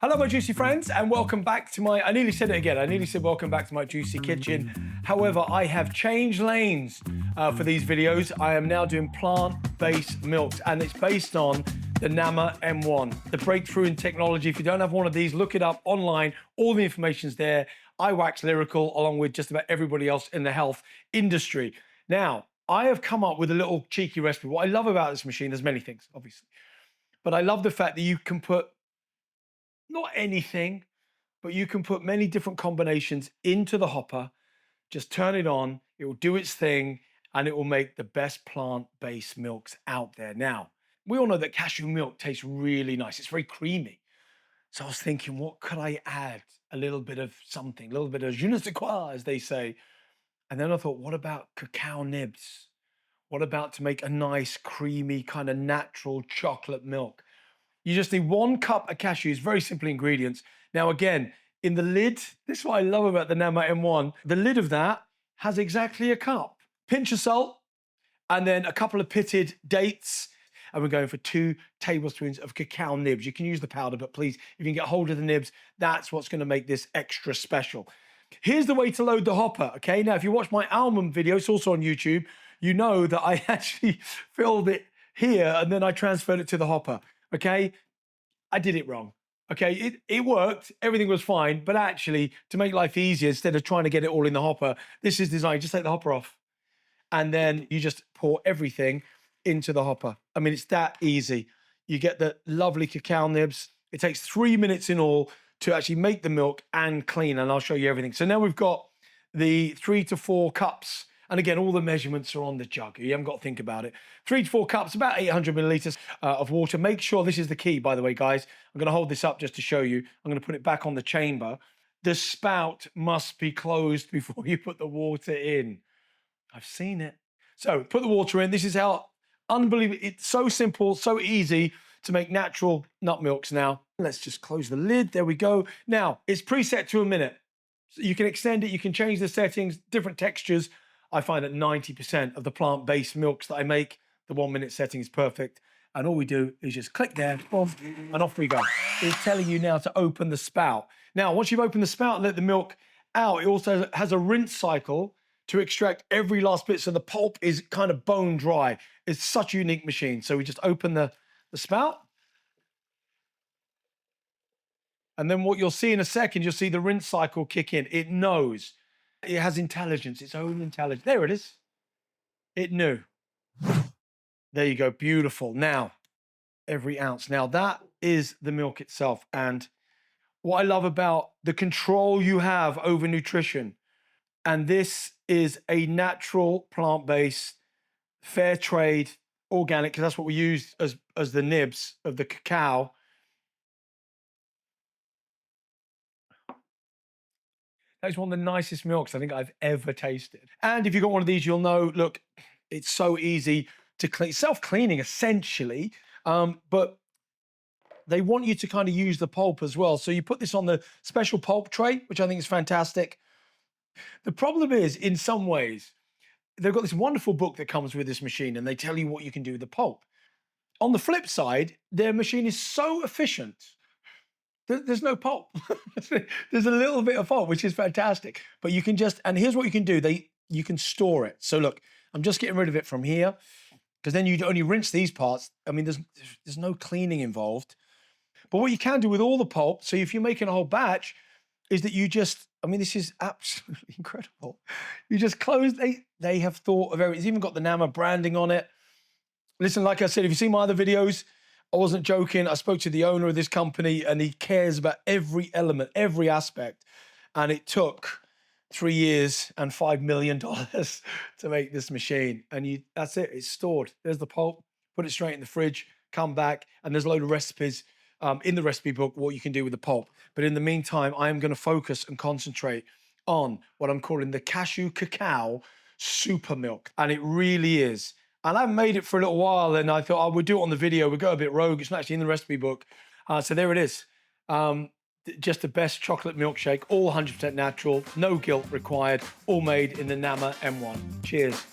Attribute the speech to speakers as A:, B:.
A: Hello, my juicy friends, and welcome back to my, I nearly said it again, I nearly said welcome back to my juicy kitchen. However, I have changed lanes for these videos. I am now doing plant-based milks, and it's based on the Nama M1, the breakthrough in technology. If you don't have one of these, look it up online. All the information's there. I wax lyrical along with just about everybody else in the health industry. Now, I have come up with a little cheeky recipe. What I love about this machine, there's many things, obviously, but I love the fact that you can put not anything, but you can put many different combinations into the hopper, just turn it on, it will do its thing, and it will make the best plant-based milks out there. Now, we all know that cashew milk tastes really nice. It's very creamy. So I was thinking, what could I add? A little bit of something, a little bit of je ne sais quoi, as they say. And then I thought, what about cacao nibs? What about to make a nice, creamy, kind of natural chocolate milk? You just need 1 cup of cashews, very simple ingredients. Now, again, in the lid, this is what I love about the Nama M1. The lid of that has exactly a cup. Pinch of salt, and then a couple of pitted dates. And we're going for 2 tablespoons of cacao nibs. You can use the powder, but please, if you can get hold of the nibs, that's what's going to make this extra special. Here's the way to load the hopper, okay? Now, if you watch my almond video, it's also on YouTube, you know that I actually filled it here and then I transferred it to the hopper. Okay, I did it wrong. Okay, it worked, everything was fine, but actually, to make life easier, instead of trying to get it all in the hopper, this is designed, just take the hopper off, and then you just pour everything into the hopper. I mean, it's that easy. You get the lovely cacao nibs. It takes 3 minutes in all to actually make the milk and clean, and I'll show you everything. So now we've got the 3 to 4 cups. And again, all the measurements are on the jug. You haven't got to think about it. 3 to 4 cups, about 800 milliliters of water. Make sure, this is the key, by the way, guys. I'm going to hold this up just to show you. I'm going to put it back on the chamber. The spout must be closed before you put the water in. I've seen it. So put the water in. This is how unbelievable. It's so simple, so easy to make natural nut milks now. Let's just close the lid. There we go. Now, it's preset to a minute. So you can extend it. You can change the settings, different textures. I find that 90% of the plant-based milks that I make, the 1 minute setting is perfect. And all we do is just click there, boom, and off we go. It's telling you now to open the spout. Now, once you've opened the spout and let the milk out, it also has a rinse cycle to extract every last bit. So the pulp is kind of bone dry. It's such a unique machine. So we just open the spout. And then what you'll see in a second, you'll see the rinse cycle kick in. It knows. It has intelligence, its own intelligence. There it is. It knew. There you go, beautiful. Now, every ounce. Now, that is the milk itself. And what I love about the control you have over nutrition, and this is a natural, plant-based, fair trade, organic, because that's what we use as the nibs of the cacao. That's one of the nicest milks I think I've ever tasted. And if you've got one of these, you'll know, look, it's so easy to clean, self-cleaning essentially, but they want you to kind of use the pulp as well. So you put this on the special pulp tray, which I think is fantastic. The problem is, in some ways, they've got this wonderful book that comes with this machine and they tell you what you can do with the pulp. On the flip side, their machine is so efficient, there's no pulp. There's a little bit of pulp, which is fantastic. But you can just, and here's what you can do. You can store it. So look, I'm just getting rid of it from here because then you only rinse these parts. I mean, there's no cleaning involved. But what you can do with all the pulp, so if you're making a whole batch, is that you just, I mean, this is absolutely incredible. You just close, they have thought of everything. It's even got the Nama branding on it. Listen, like I said, if you see my other videos, I wasn't joking. I spoke to the owner of this company and he cares about every element, every aspect. And it took 3 years and $5 million to make this machine. And that's it, it's stored. There's the pulp, put it straight in the fridge, come back, and there's a load of recipes in the recipe book, what you can do with the pulp. But in the meantime, I am gonna focus and concentrate on what I'm calling the Cashew Cacao Super Milk. And it really is. And I made it for a little while and I thought I would do it on the video. We'd go a bit rogue. It's not actually in the recipe book. So there it is. Just the best chocolate milkshake, all 100% natural, no guilt required, all made in the Nama M1. Cheers.